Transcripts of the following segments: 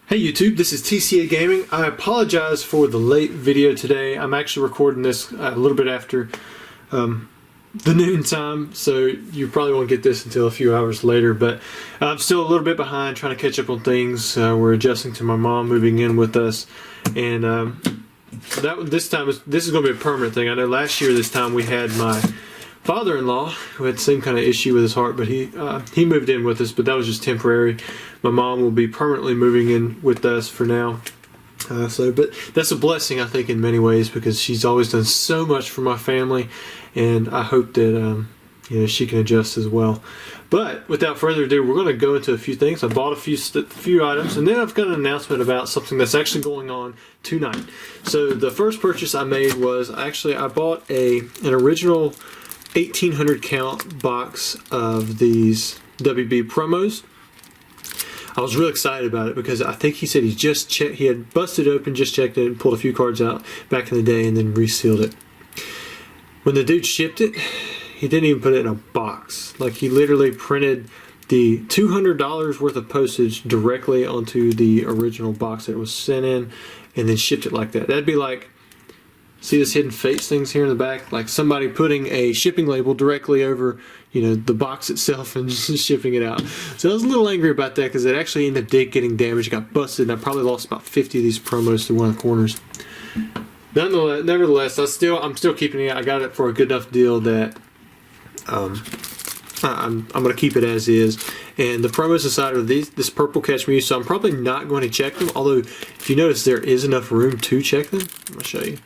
Hey YouTube, this is TCA Gaming. I apologize for the late video today. I'm actually recording this a little bit after the noon time, so you probably won't get this until a few hours later, but I'm still a little bit behind trying to catch up on things. We're adjusting to my mom moving in with us, and this is going to be a permanent thing. I know last year this time we had my father-in-law who had the same kind of issue with his heart, but he moved in with us, but that was just temporary. My mom will be permanently moving in with us for now. But that's a blessing, I think, in many ways, because she's always done so much for my family, and I hope that she can adjust as well. But without further ado, we're going to go into a few things. I bought a few items, and then I've got an announcement about something that's actually going on tonight. So the first purchase I made was I bought an original 1800 count box of these WB promos. I was real excited about it because I think he said he had busted open, just checked it, and pulled a few cards out back in the day and then resealed it. When the dude shipped it, he didn't even put it in a box. Like, he literally printed the $200 worth of postage directly onto the original box that it was sent in and then shipped it like that. That'd be like, see this hidden face things here in the back? Like somebody putting a shipping label directly over, the box itself and just shipping it out. So I was a little angry about that because it actually ended up getting damaged. It got busted, and I probably lost about 50 of these promos through one of the corners. Nevertheless, I'm still keeping it. I got it for a good enough deal that I'm going to keep it as is. And the promos inside of this purple catch me, so I'm probably not going to check them. Although, if you notice, there is enough room to check them. I'm going to show you.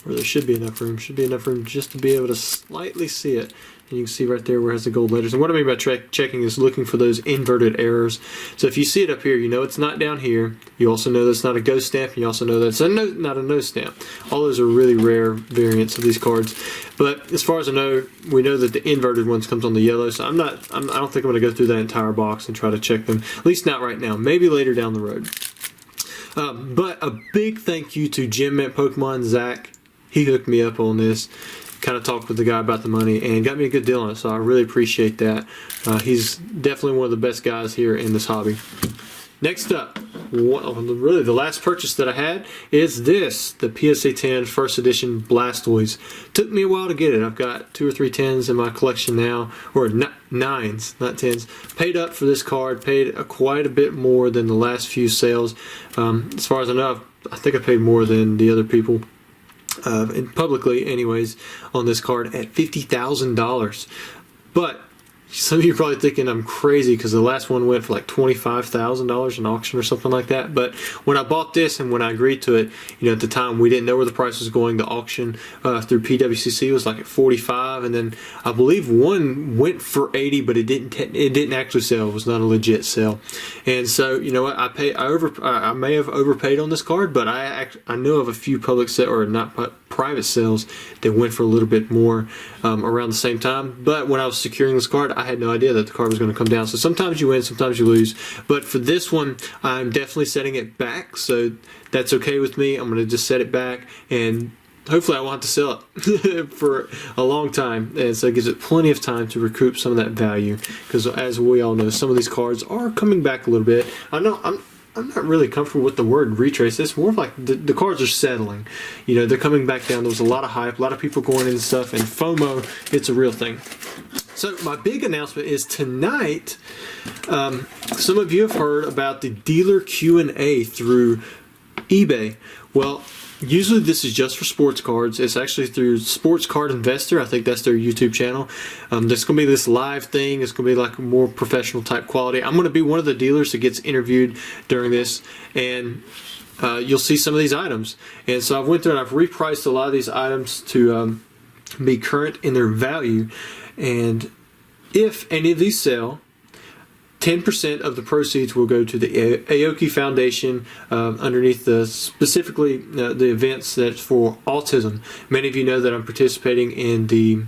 Or there should be enough room. Should be enough room just to be able to slightly see it. And you can see right there where it has the gold letters. And what I mean by checking is looking for those inverted errors. So if you see it up here, you know it's not down here. You also know that it's not a ghost stamp. And you also know that it's not a no stamp. All those are really rare variants of these cards. But as far as I know, we know that the inverted ones comes on the yellow. So I don't think I'm going to go through that entire box and try to check them. At least not right now. Maybe later down the road. But a big thank you to Gem Mint Pokemon Zach. He hooked me up on this, kind of talked with the guy about the money, and got me a good deal on it, so I really appreciate that. He's definitely one of the best guys here in this hobby. Next up, really the last purchase that I had is this, the PSA 10 First Edition Blastoise. Took me a while to get it. I've got 2 or 3 10s in my collection now, or 9s, not 10s. Paid up for this card, paid quite a bit more than the last few sales. As far as I know, I think I paid more than the other people. And publicly anyways, on this card at $50,000. But some of you are probably thinking I'm crazy because the last one went for like $25,000 in auction or something like that. But when I bought this and when I agreed to it, at the time we didn't know where the price was going. The auction through PWCC was like at 45, and then I believe one went for 80, but it didn't actually sell. It was not a legit sale. And so you know what? I may have overpaid on this card, but I know of a few private sales that went for a little bit more around the same time. But when I was securing this card, I had no idea that the card was going to come down. So sometimes you win, sometimes you lose. But for this one, I'm definitely setting it back. So that's okay with me. I'm going to just set it back, and hopefully I won't have to sell it for a long time. And so it gives it plenty of time to recoup some of that value. Because as we all know, some of these cards are coming back a little bit. I'm not really comfortable with the word retrace. It's more of like the cards are settling. They're coming back down. There was a lot of hype, a lot of people going in and stuff, and FOMO, it's a real thing. So my big announcement is tonight, some of you have heard about the dealer Q&A through eBay. Well, usually this is just for sports cards. It's actually through Sports Card Investor. I think that's their YouTube channel. There's going to be this live thing. It's going to be like a more professional type quality. I'm going to be one of the dealers that gets interviewed during this, and you'll see some of these items. And so I've went through and I've repriced a lot of these items to be current in their value. And if any of these sell, 10% of the proceeds will go to the Aoki Foundation underneath specifically the events that's for autism. Many of you know that I'm participating in the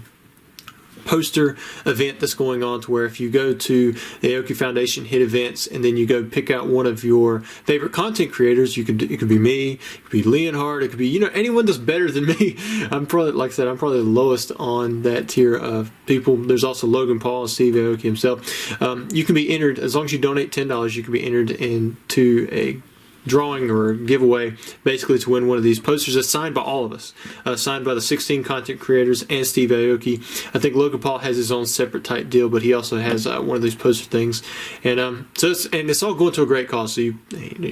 poster event that's going on, to where if you go to the Aoki Foundation, hit events, and then you go pick out one of your favorite content creators. It could be me, it could be Leonhard, it could be anyone that's better than me. I'm probably, like I said, I'm probably the lowest on that tier of people. There's also Logan Paul and Steve Aoki himself. You can be entered, as long as you donate $10, you can be entered into a drawing or giveaway, basically to win one of these posters that's signed by all of us, signed by the 16 content creators and Steve Aoki. I think Logan Paul has his own separate type deal, but he also has one of these poster things, and it's all going to a great cause. So you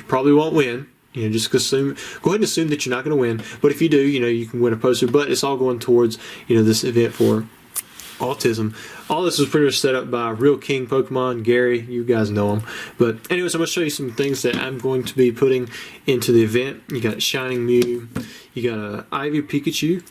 probably won't win. Just go ahead and assume that you're not going to win. But if you do, you can win a poster. But it's all going towards this event for autism. All this was pretty much set up by Real King Pokemon, Gary. You guys know him. But anyways, I'm going to show you some things that I'm going to be putting into the event. You got Shining Mew. You got a Ivy Pikachu.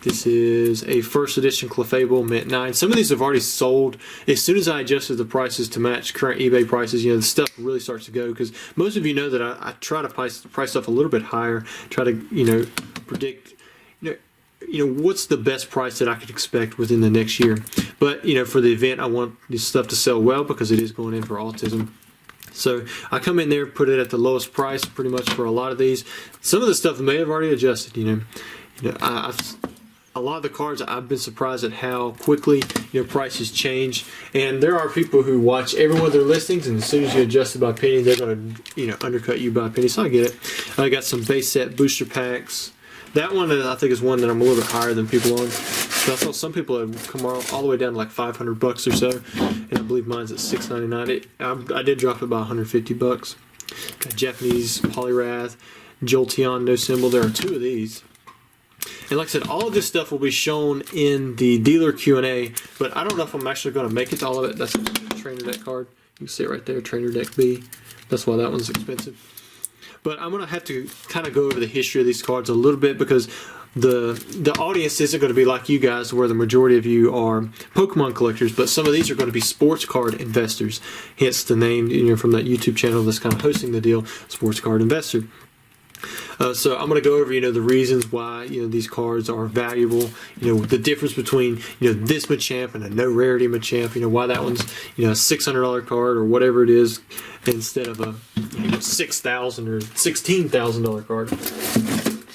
This is a first edition Clefable Mint 9. Some of these have already sold. As soon as I adjusted the prices to match current eBay prices, the stuff really starts to go, because most of you know that I try to price stuff a little bit higher, try to, predict, what's the best price that I could expect within the next year. But, for the event, I want this stuff to sell well, because it is going in for autism. So I come in there, put it at the lowest price pretty much for a lot of these. Some of the stuff may have already adjusted, a lot of the cards, I've been surprised at how quickly prices change. And there are people who watch every one of their listings, and as soon as you adjust it by penny, they're going to undercut you by penny. So I get it. I got some base set booster packs. That one, I think, is one that I'm a little bit higher than people on. So I saw some people have come all the way down to like $500 or so, and I believe mine's at $6.99. I did drop it by $150. Got Japanese Poliwrath, Jolteon no symbol. There are two of these. And like I said, all of this stuff will be shown in the dealer Q&A, but I don't know if I'm actually going to make it to all of it. That's a trainer deck card. You can see it right there, trainer deck B. That's why that one's expensive. But I'm going to have to kind of go over the history of these cards a little bit, because the audience isn't going to be like you guys, where the majority of you are Pokemon collectors, but some of these are going to be sports card investors. Hence the name, from that YouTube channel that's kind of hosting the deal, Sports Card Investor. So I'm going to go over, the reasons why, these cards are valuable, the difference between, this Machamp and a no rarity Machamp, why that one's, a $600 card or whatever it is, instead of a $6,000 or $16,000 card.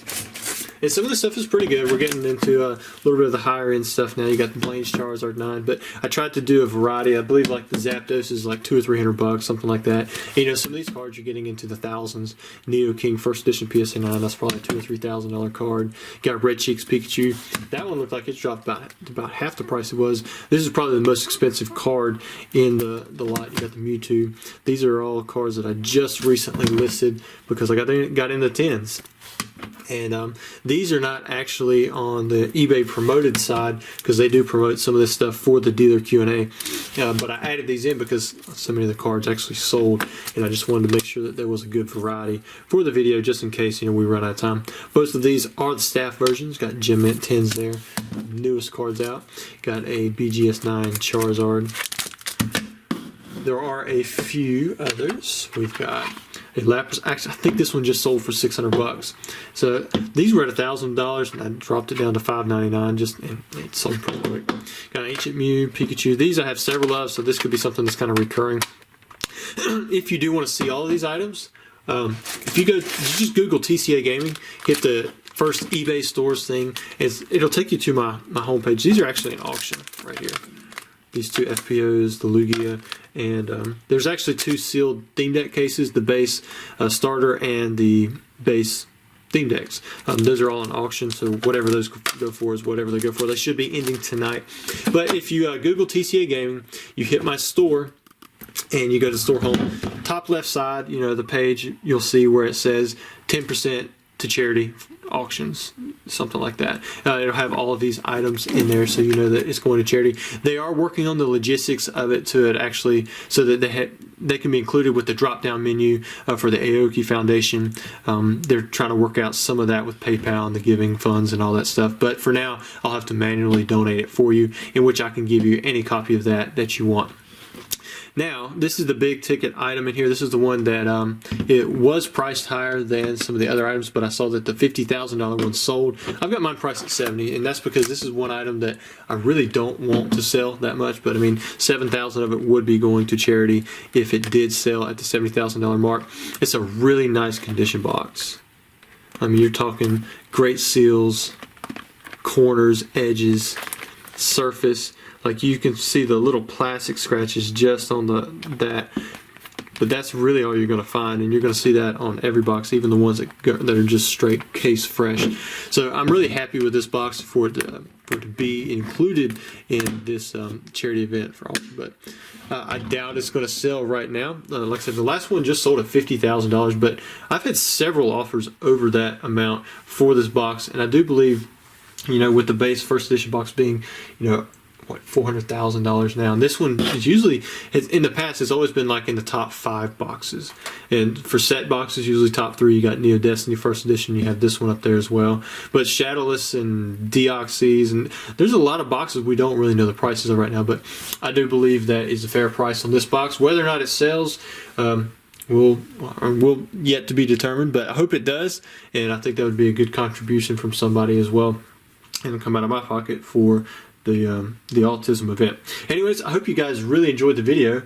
And some of the stuff is pretty good. We're getting into a little bit of the higher end stuff now. You got the Blaine's Charizard 9, but I tried to do a variety. I believe like the Zapdos is like $200 or $300, something like that. And, some of these cards you're getting into the thousands. Neo King First Edition PSA 9, that's probably a $2,000 or $3,000 card. Got Red Cheeks Pikachu. That one looked like it's dropped about half the price it was. This is probably the most expensive card in the lot. You got the Mewtwo. These are all cards that I just recently listed because I got in the 10s. And these are not actually on the eBay promoted side, because they do promote some of this stuff for the dealer Q&A. But I added these in because so many of the cards actually sold, and I just wanted to make sure that there was a good variety for the video, just in case we run out of time. Most of these are the staff versions. Got Gem Mint 10s there, newest cards out. Got a BGS 9 Charizard. There are a few others. We've got a Lapras. Actually, I think this one just sold for $600. So these were at $1,000, and I dropped it down to $5.99. And it sold pretty quick. Got an Ancient Mew, Pikachu. These I have several of, so this could be something that's kind of recurring. If you do want to see all of these items, if you just Google TCA Gaming, hit the first eBay stores thing. It'll take you to my homepage. These are actually an auction right here. These two FPOs, the Lugia, and there's actually two sealed theme deck cases, the base starter and the base theme decks. Those are all in auction, so whatever those go for is whatever they go for. They should be ending tonight. But if you Google TCA Gaming, you hit my store, and you go to store home, top left side, the page, you'll see where it says 10% to charity auctions, something like that. It'll have all of these items in there, so you know that it's going to charity. They are working on the logistics of it to it actually, so that they can be included with the drop-down menu for the Aoki Foundation. They're trying to work out some of that with PayPal and the giving funds and all that stuff. But for now, I'll have to manually donate it for you, in which I can give you any copy of that you want. Now, this is the big ticket item in here. This is the one that it was priced higher than some of the other items, but I saw that the $50,000 one sold. I've got mine priced at $70,000, and that's because this is one item that I really don't want to sell that much. But I mean, $7,000 of it would be going to charity if it did sell at the $70,000 mark. It's a really nice condition box. I mean, you're talking great seals, corners, edges, surface. Like you can see the little plastic scratches just on that, but that's really all you're going to find, and you're going to see that on every box, even the ones that are just straight case fresh. So I'm really happy with this box for it to be included in this charity event for all. But I doubt it's going to sell right now. Like I said, the last one just sold at $50,000, but I've had several offers over that amount for this box, and I do believe, you know, with the base first edition box being, you know, what, $400,000 now. And this one is usually, in the past, it's always been like in the top 5 boxes. And for set boxes, usually top 3, you got Neo Destiny first edition. You have this one up there as well. But Shadowless and Deoxys, and there's a lot of boxes we don't really know the prices of right now. But I do believe that is a fair price on this box. Whether or not it sells, will yet to be determined. But I hope it does, and I think that would be a good contribution from somebody as well, and come out of my pocket for the autism event. Anyways, I hope you guys really enjoyed the video.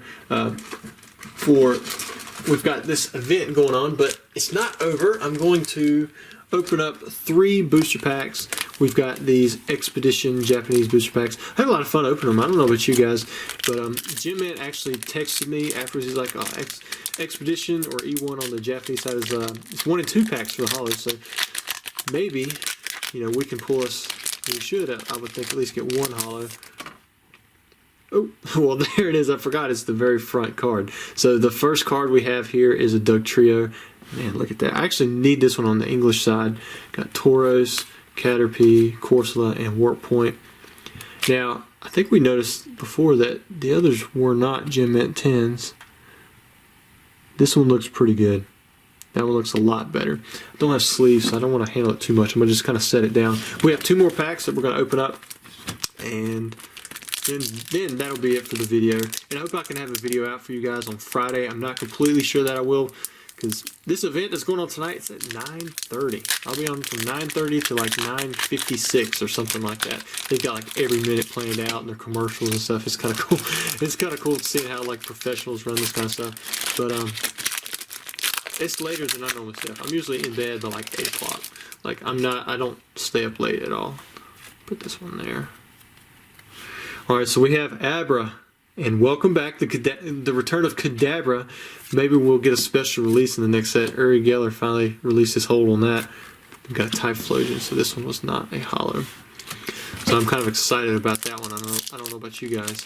We've got this event going on, but it's not over. I'm going to open up 3 booster packs. We've got these Expedition Japanese booster packs. I had a lot of fun opening them. I don't know about you guys, but Jim Man actually texted me afterwards. He's like, oh, Expedition or E1 on the Japanese side is it's 1 and 2 packs for the holidays. So maybe, you know, we can pull us. We should, I would think, at least get 1 holo. Oh, well, there it is. I forgot it's the very front card. So the first card we have here is a Doug Trio. Man, look at that. I actually need this one on the English side. Got Tauros, Caterpie, Corsola, and Warp Point. Now, I think we noticed before that the others were not Gem Mint 10s. This one looks pretty good. That one looks a lot better. I don't have sleeves, so I don't want to handle it too much. I'm going to just kind of set it down. We have 2 more packs that we're going to open up, and then that'll be it for the video. And I hope I can have a video out for you guys on Friday. I'm not completely sure that I will, because this event that's going on tonight is at 9:30. I'll be on from 9:30 to like 9:56 or something like that. They've got like every minute planned out, and their commercials and stuff. It's kind of cool. It's kind of cool seeing how like professionals run this kind of stuff. But it's later than I normally stay up. I'm usually in bed by like 8 o'clock. Like I don't stay up late at all. Put this one there. Alright, so we have Abra, and welcome back, the return of Kadabra. Maybe we'll get a special release in the next set. Uri Geller finally released his hold on that. We've got a Typhlosion, so this one was not a holo. So I'm kind of excited about that one. I don't know about you guys.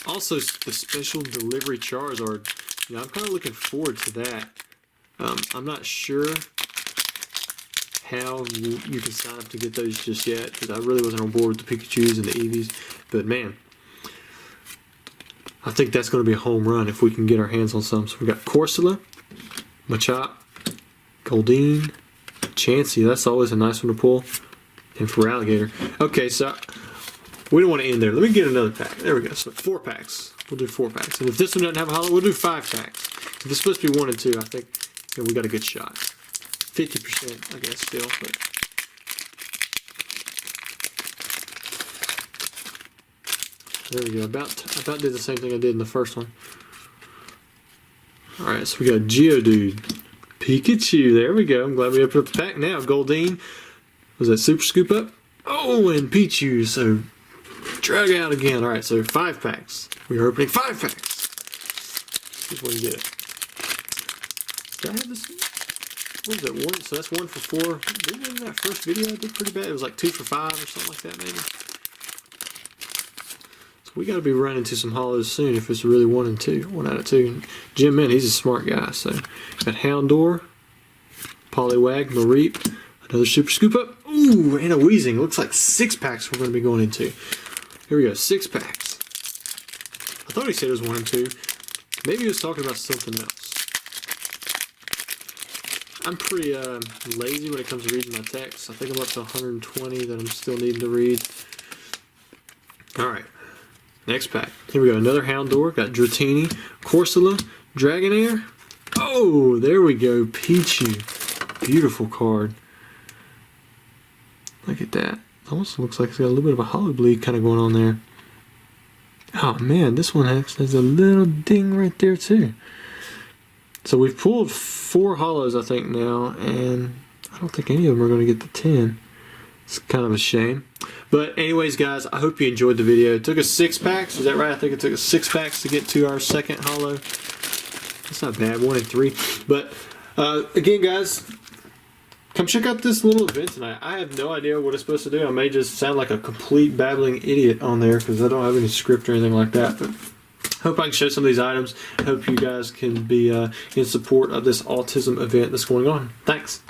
Also, the special delivery Charizard. You know, I'm kind of looking forward to that. I'm not sure how you can sign up to get those just yet, because I really wasn't on board with the Pikachus and the Eevees. But man, I think that's going to be a home run if we can get our hands on some. So we got Corsola, Machop, Goldeen, Chansey. That's always a nice one to pull. And for Alligator. Okay, so we don't want to end there. Let me get another pack. There we go. So 4 packs. We'll do 4 packs. And if this one doesn't have a holo, we'll do 5 packs. If it's supposed to be 1 and 2, I think we got a good shot. 50%, I guess, still. But there we go. About did the same thing I did in the first one. Alright, so we got Geodude, Pikachu. There we go. I'm glad we opened up the pack now. Goldeen. Was that Super Scoop Up? Oh, and Pichu. So drag out again. Alright, so 5 packs. We are opening 5 packs. See if we can get it. Did I have this? What was that? 1? So that's 1 for 4. Didn't in that first video I did pretty bad. It was like 2 for 5 or something like that, maybe. So we got to be running to some holos soon if it's really 1 and 2. 1 out of 2. Jim Min, he's a smart guy. So got Houndour, Poliwag, Mareep, another Super Scoop Up. Ooh, and a Weezing. Looks like 6 packs we're going to be going into. Here we go, 6 packs. I thought he said it was 1 and 2. Maybe he was talking about something else. I'm pretty lazy when it comes to reading my text. I think I'm up to 120 that I'm still needing to read. Alright. Next pack. Here we go. Another Houndour. Got Dratini, Corsola, Dragonair. Oh, there we go. Peachy. Beautiful card. Look at that. Almost looks like it's got a little bit of a hollow bleed kind of going on there. Oh man, this one has a little ding right there too. So we've pulled 4 hollows I think now, and I don't think any of them are going to get the 10. It's kind of a shame. But anyways guys, I hope you enjoyed the video. It took us 6 packs, is that right? I think it took us 6 packs to get to our second hollow. That's not bad, 1 and 3. But again guys, come check out this little event tonight. I have no idea what it's supposed to do. I may just sound like a complete babbling idiot on there because I don't have any script or anything like that. But hope I can show some of these items. Hope you guys can be in support of this autism event that's going on. Thanks.